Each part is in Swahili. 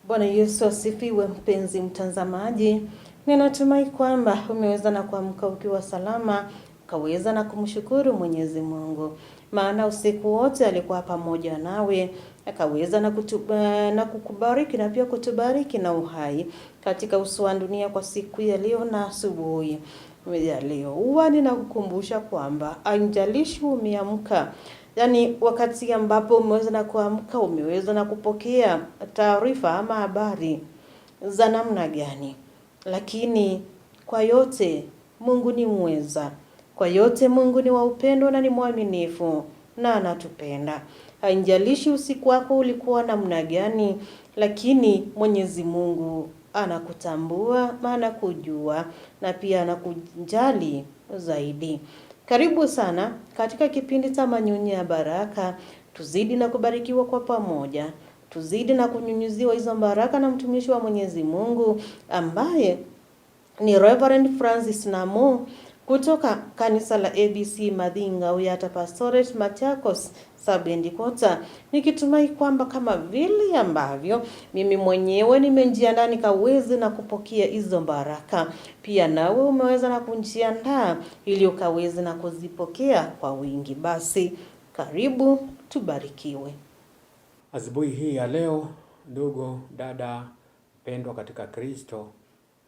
Bwana Yesu asifiwe, mpenzi mtazamaji. Ninatumai kwamba umeweza na kuamka ukiwa salama, ukaweza na kumshukuru Mwenyezi Mungu. Maana usiku wote alikuwa pamoja nawe, akaweza na kukubariki na pia kutubariki na uhai katika uso wa dunia kwa siku ya leo na asubuhi ya leo. Huwa ninakukumbusha kwamba haijalishi umeamka, yaani wakati ambapo umeweza na kuamka, umeweza na kupokea taarifa ama habari za namna gani, lakini kwa yote Mungu ni mweza. Kwa yote Mungu ni wa upendo na ni mwaminifu na anatupenda. Haijalishi usiku wako ulikuwa namna gani, lakini Mwenyezi Mungu anakutambua, anakujua na pia anakujali zaidi. Karibu sana katika kipindi cha Manyunyu ya Baraka. Tuzidi na kubarikiwa kwa pamoja. Tuzidi na kunyunyiziwa hizo baraka na mtumishi wa Mwenyezi Mungu ambaye ni Reverend Francis Namu kutoka kanisa la ABC Madinga Uyata Pastorate Machakos Sabendikota, nikitumai kwamba kama vile ambavyo mimi mwenyewe nimejiandaa nikaweze na kupokea hizo baraka, pia nawe umeweza na kujiandaa ili ukaweze na kuzipokea kwa wingi. Basi karibu tubarikiwe. Asubuhi hii ya leo, ndugu dada pendwa katika Kristo,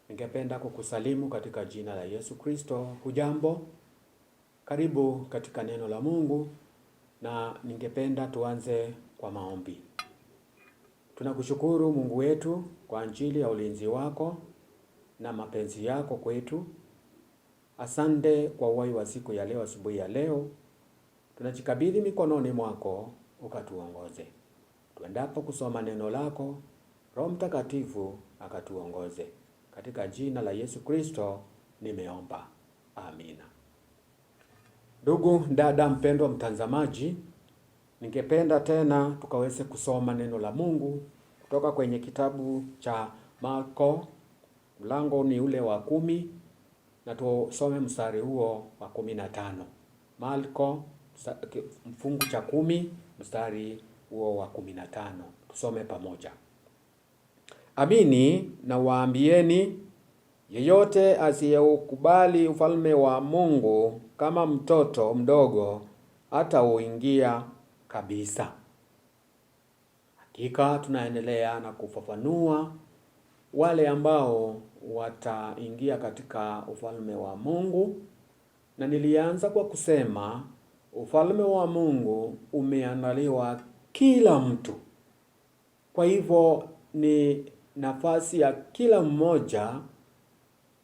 ningependa kukusalimu katika jina la Yesu Kristo. Hujambo? Karibu katika neno la Mungu, na ningependa tuanze kwa maombi. Tunakushukuru Mungu wetu kwa ajili ya ulinzi wako na mapenzi yako kwetu. Asante kwa uhai wa siku ya leo, asubuhi ya leo. Tunajikabidhi mikononi mwako ukatuongoze. Tuendapo kusoma neno lako, Roho Mtakatifu akatuongoze. Katika jina la Yesu Kristo nimeomba. Amina. Ndugu dada mpendwa mtazamaji, ningependa tena tukaweze kusoma neno la Mungu kutoka kwenye kitabu cha Marko, mlango ni ule wa 10, na tusome mstari huo wa 15. Marko mfungu cha 10 mstari huo wa 15. Tusome pamoja. Amini na waambieni, yeyote asiyeukubali ufalme wa Mungu kama mtoto mdogo hatauingia kabisa. Hakika tunaendelea na kufafanua wale ambao wataingia katika ufalme wa Mungu, na nilianza kwa kusema ufalme wa Mungu umeandaliwa kila mtu. Kwa hivyo ni nafasi ya kila mmoja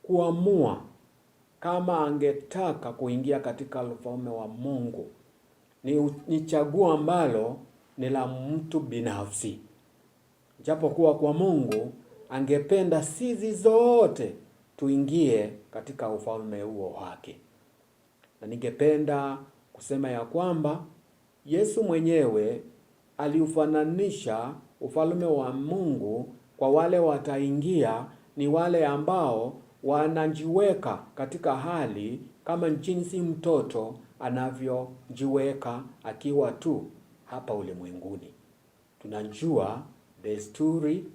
kuamua kama angetaka kuingia katika ufalme wa Mungu. Ni chaguo ambalo ni la mtu binafsi. Japokuwa kwa Mungu angependa sisi zote tuingie katika ufalme huo wake. Na ningependa kusema ya kwamba Yesu mwenyewe aliufananisha ufalme wa Mungu kwa wale wataingia ni wale ambao wanajiweka katika hali kama jinsi mtoto anavyojiweka akiwa tu hapa ulimwenguni. Tunajua desturi,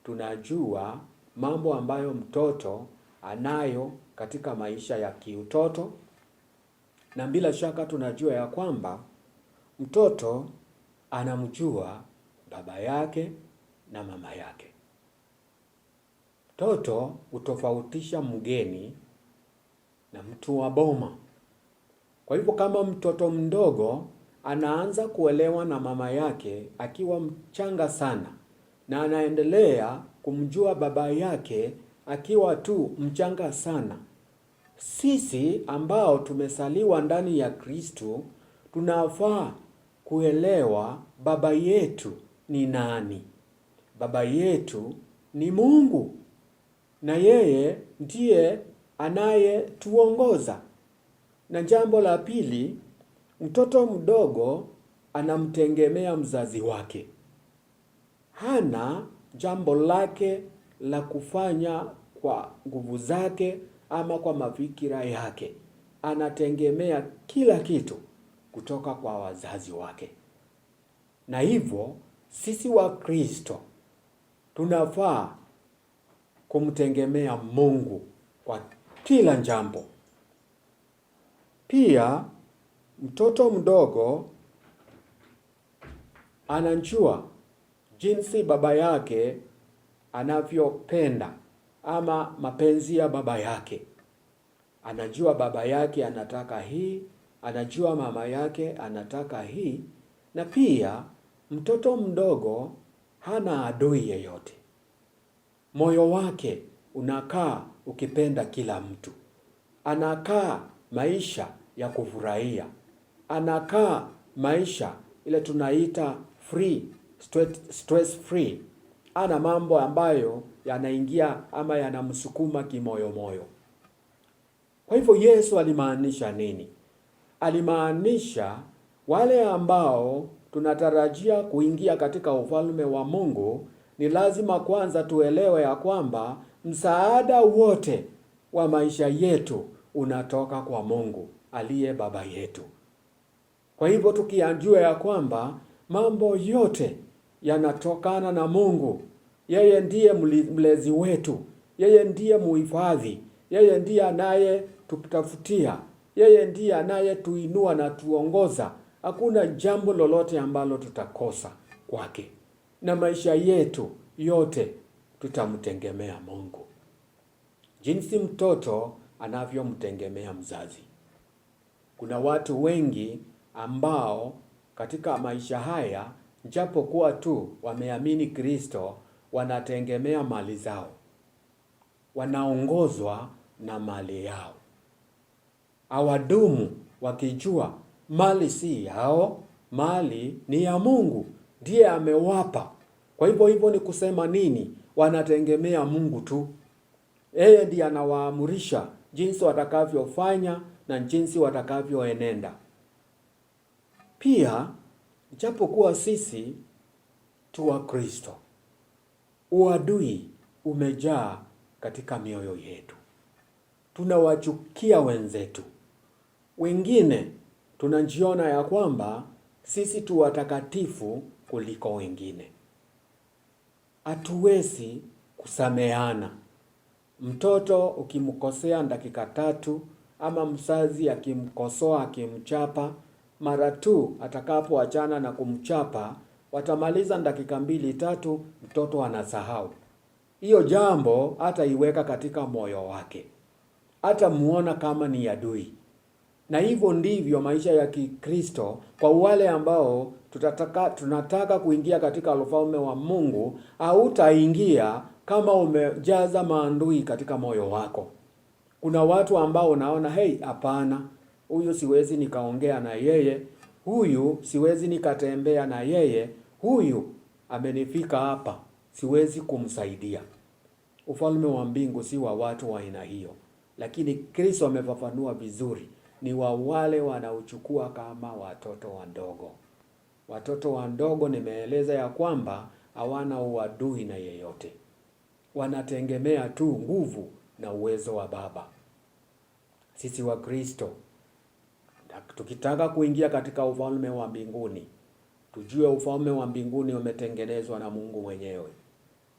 tunajua mambo ambayo mtoto anayo katika maisha ya kiutoto, na bila shaka tunajua ya kwamba mtoto anamjua baba yake na mama yake. Mtoto hutofautisha mgeni na mtu wa boma. Kwa hivyo kama mtoto mdogo anaanza kuelewa na mama yake akiwa mchanga sana, na anaendelea kumjua baba yake akiwa tu mchanga sana, sisi ambao tumesaliwa ndani ya Kristo tunafaa kuelewa baba yetu ni nani. Baba yetu ni Mungu, na yeye ndiye anayetuongoza. Na jambo la pili, mtoto mdogo anamtegemea mzazi wake. Hana jambo lake la kufanya kwa nguvu zake ama kwa mafikira yake. Anategemea kila kitu kutoka kwa wazazi wake. Na hivyo sisi wa Kristo tunafaa kumtegemea Mungu kwa kila jambo. Pia mtoto mdogo anajua jinsi baba yake anavyopenda ama mapenzi ya baba yake. Anajua baba yake anataka hii, anajua mama yake anataka hii, na pia mtoto mdogo hana adui yeyote. Moyo wake unakaa ukipenda kila mtu. Anakaa maisha ya kufurahia. Anakaa maisha ile tunaita free, stress free. Ana mambo ambayo yanaingia ama yanamsukuma kimoyo moyo. Kwa hivyo Yesu alimaanisha nini? Alimaanisha wale ambao tunatarajia kuingia katika ufalme wa Mungu, ni lazima kwanza tuelewe ya kwamba msaada wote wa maisha yetu unatoka kwa Mungu aliye baba yetu. Kwa hivyo tukianjua ya kwamba mambo yote yanatokana na Mungu, yeye ndiye mlezi wetu, yeye ndiye muhifadhi, yeye ndiye anaye tutafutia, yeye ndiye anaye tuinua na tuongoza, hakuna jambo lolote ambalo tutakosa kwake. Na maisha yetu yote tutamtegemea Mungu. Jinsi mtoto anavyomtegemea mzazi. Kuna watu wengi ambao katika maisha haya, japo kuwa tu wameamini Kristo, wanategemea mali zao. Wanaongozwa na mali yao. Hawadumu wakijua mali si yao, mali ni ya Mungu, ndiye amewapa. Kwa hivyo ni kusema nini? Wanategemea Mungu tu. Yeye ndiye anawaamurisha jinsi watakavyofanya na jinsi watakavyoenenda. Pia japo kuwa sisi tu wa Kristo, uadui umejaa katika mioyo yetu. Tunawachukia wenzetu. Wengine tunajiona ya kwamba sisi tu watakatifu kuliko wengine. Hatuwezi kusameheana. Mtoto ukimkosea dakika 3 ama mzazi akimkosoa akimchapa, mara tu atakapoachana na kumchapa, watamaliza dakika 2-3, mtoto anasahau. Hiyo jambo hata iweka katika moyo wake. Hata muona kama ni adui. Na hivyo ndivyo maisha ya Kikristo kwa wale ambao tunataka kuingia katika ufalme wa Mungu. Hautaingia kama umejaza maadui katika moyo wako. Kuna watu ambao unaona, hapana, huyu siwezi nikaongea na yeye, huyu siwezi nikatembea na yeye, huyu amenifika hapa, siwezi kumsaidia. Ufalme wa mbingu si wa watu wa aina hiyo. Lakini Kristo amefafanua vizuri, ni wa wale wanaochukua kama watoto wadogo. Watoto wadogo nimeeleza ya kwamba hawana uadui na yeyote. Wanategemea tu nguvu na uwezo wa Baba. Sisi wa Kristo, tukitaka kuingia katika ufalme wa mbinguni, tujue ufalme wa mbinguni umetengenezwa na Mungu mwenyewe.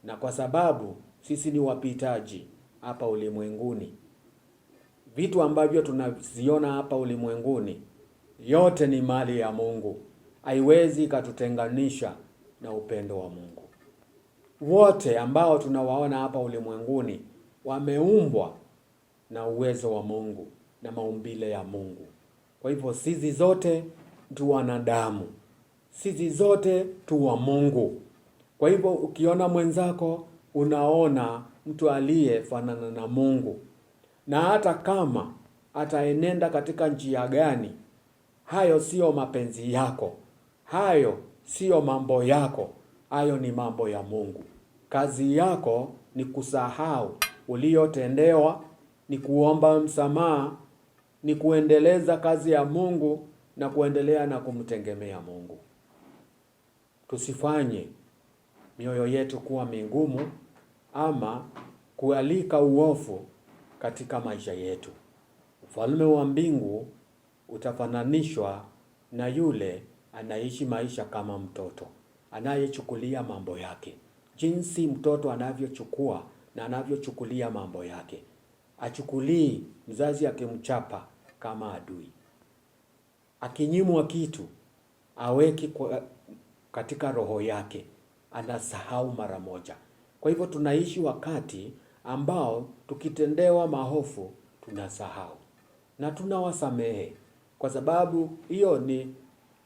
Na kwa sababu sisi ni wapitaji hapa ulimwenguni, vitu ambavyo tunaziona hapa ulimwenguni yote ni mali ya Mungu. Haiwezi katutenganisha na upendo wa Mungu. Wote ambao tunawaona hapa ulimwenguni wameumbwa na uwezo wa Mungu na maumbile ya Mungu. Kwa hivyo sisi zote tu wanadamu. Sisi zote tu wa Mungu. Kwa hivyo ukiona mwenzako unaona mtu aliyefanana na Mungu. Na hata kama ataenenda katika njia gani, hayo sio mapenzi yako. Hayo sio mambo yako. Hayo ni mambo ya Mungu. Kazi yako ni kusahau uliotendewa, ni kuomba msamaha, ni kuendeleza kazi ya Mungu na kuendelea na kumtegemea Mungu. Tusifanye mioyo yetu kuwa migumu ama kualika uovu katika maisha yetu. Ufalme wa mbingu utafananishwa na yule anaishi maisha kama mtoto, anayechukulia mambo yake jinsi mtoto anavyochukua na anavyochukulia mambo yake. Achukulii mzazi akimchapa kama adui. Akinyimwa kitu, aweki katika roho yake, anasahau mara moja. Kwa hivyo tunaishi wakati ambao tukitendewa maovu tunasahau na tunawasamehe, kwa sababu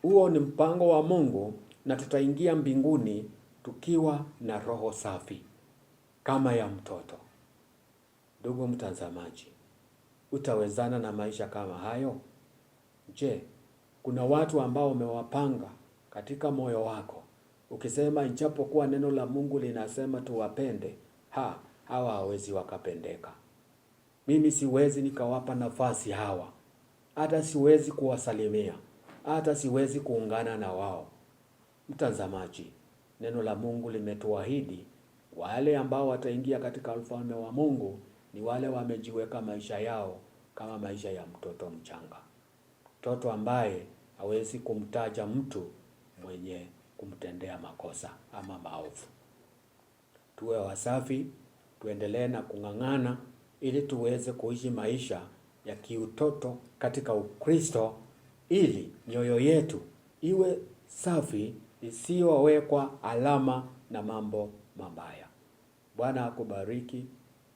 huo ni mpango wa Mungu, na tutaingia mbinguni tukiwa na roho safi kama ya mtoto. Ndugu mtazamaji, utawezana na maisha kama hayo? Je, kuna watu ambao umewapanga katika moyo wako ukisema ijapokuwa neno la Mungu linasema tuwapende, hawa hawezi wakapendeka. Mimi siwezi nikawapa nafasi hawa, hata siwezi kuwasalimia, hata siwezi kuungana na wao. Mtazamaji, neno la Mungu limetuahidi wale ambao wataingia katika ufalme wa Mungu ni wale wamejiweka maisha yao kama maisha ya mtoto mchanga. Mtoto ambaye hawezi kumtaja mtu mwenye kumtendea makosa ama maovu. Tuwe wasafi, tuendelee na kung'ang'ana ili tuweze kuishi maisha ya kiutoto katika Ukristo, ili mioyo yetu iwe safi, isiyowekwa alama na mambo mabaya. Bwana akubariki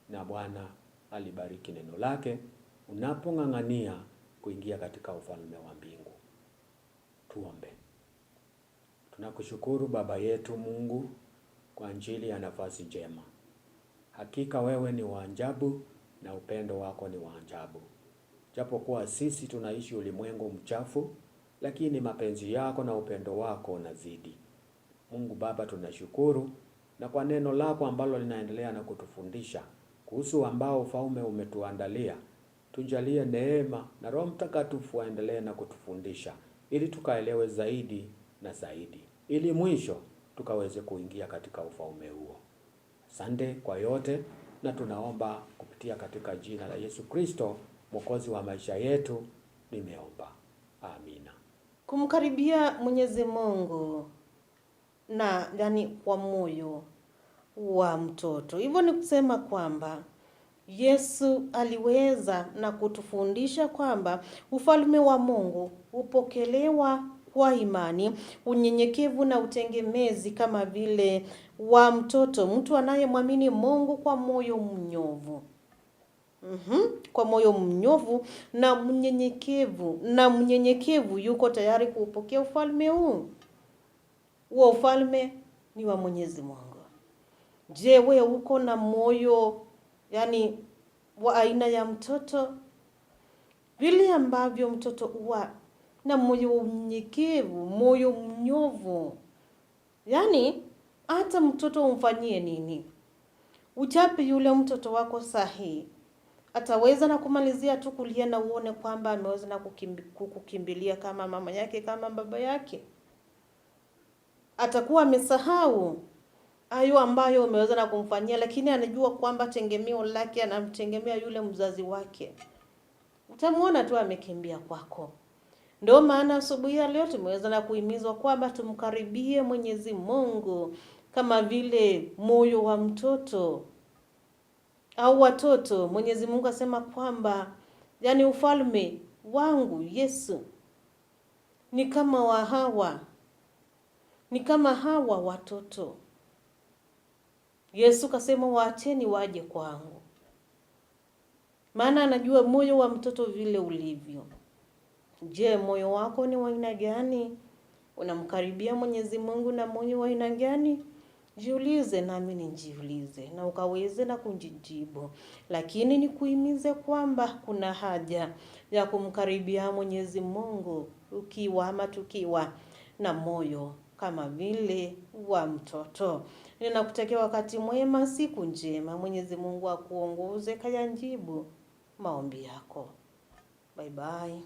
na Bwana alibariki neno lake unapong'ang'ania kuingia katika ufalme wa mbingu. Tuombe. Tunakushukuru Baba yetu Mungu kwa ajili ya nafasi njema. Hakika wewe ni wa ajabu na upendo wako ni wa ajabu. Japokuwa sisi tunaishi ulimwengu mchafu, lakini mapenzi yako na upendo wako unazidi. Mungu Baba, tunashukuru na kwa neno lako ambalo linaendelea na kutufundisha kuhusu ambao ufalme umetuandalia. Tujalie neema na Roho Mtakatifu aendelee na kutufundisha ili tukaelewe zaidi na zaidi, ili mwisho tukaweze kuingia katika ufalme huo. Asante kwa yote, na tunaomba kupitia katika jina la Yesu Kristo, Mwokozi wa maisha yetu, nimeomba. Amina. Kumkaribia Mwenyezi Mungu na kwa moyo wa mtoto. Hivyo ni kusema kwamba Yesu aliweza na kutufundisha kwamba ufalme wa Mungu upokelewa kwa imani, unyenyekevu na utegemezi kama vile wa mtoto, mtu anayemwamini Mungu kwa moyo mnyovu. Kwa moyo mnyovu na mnyenyekevu yuko tayari kuupokea ufalme huu. Huo ufalme ni wa Mwenyezi Mungu. Je, wewe uko na moyo wa aina ya mtoto? Vile ambavyo mtoto huwa na moyo unyenyekevu, moyo mnyovu. Hata mtoto umfanyie nini, uchape yule mtoto wako sahihi, ataweza na kumalizia tu kulia na uone kwamba ameweza na kukimbilia kama mama yake, kama baba yake. Atakuwa amesahau hayo ambayo umeweza na kumfanyia, lakini anajua kwamba tegemeo lake anamtegemea yule mzazi wake. Utamuona tu amekimbia kwako. Ndio maana asubuhi ya leo tumeweza na kuhimizwa kwamba tumkaribie Mwenyezi Mungu kama vile moyo wa mtoto au watoto. Mwenyezi Mungu asema kwamba ufalme wangu Yesu ni kama wa Hawa, ni kama hawa watoto. Yesu kasema waacheni waje kwangu, maana anajua moyo wa mtoto vile ulivyo. Je, moyo wako ni wa aina gani? Unamkaribia Mwenyezi Mungu na moyo wa aina gani? Jiulize nami nijiulize na ukaweze na kujijibu. Lakini nikuhimize kwamba kuna haja ya kumkaribia Mwenyezi Mungu tukiwa na moyo kama vile wa mtoto. Ninakutakia wakati mwema, siku njema. Mwenyezi Mungu akuongoze kayajibu maombi yako. Bye bye.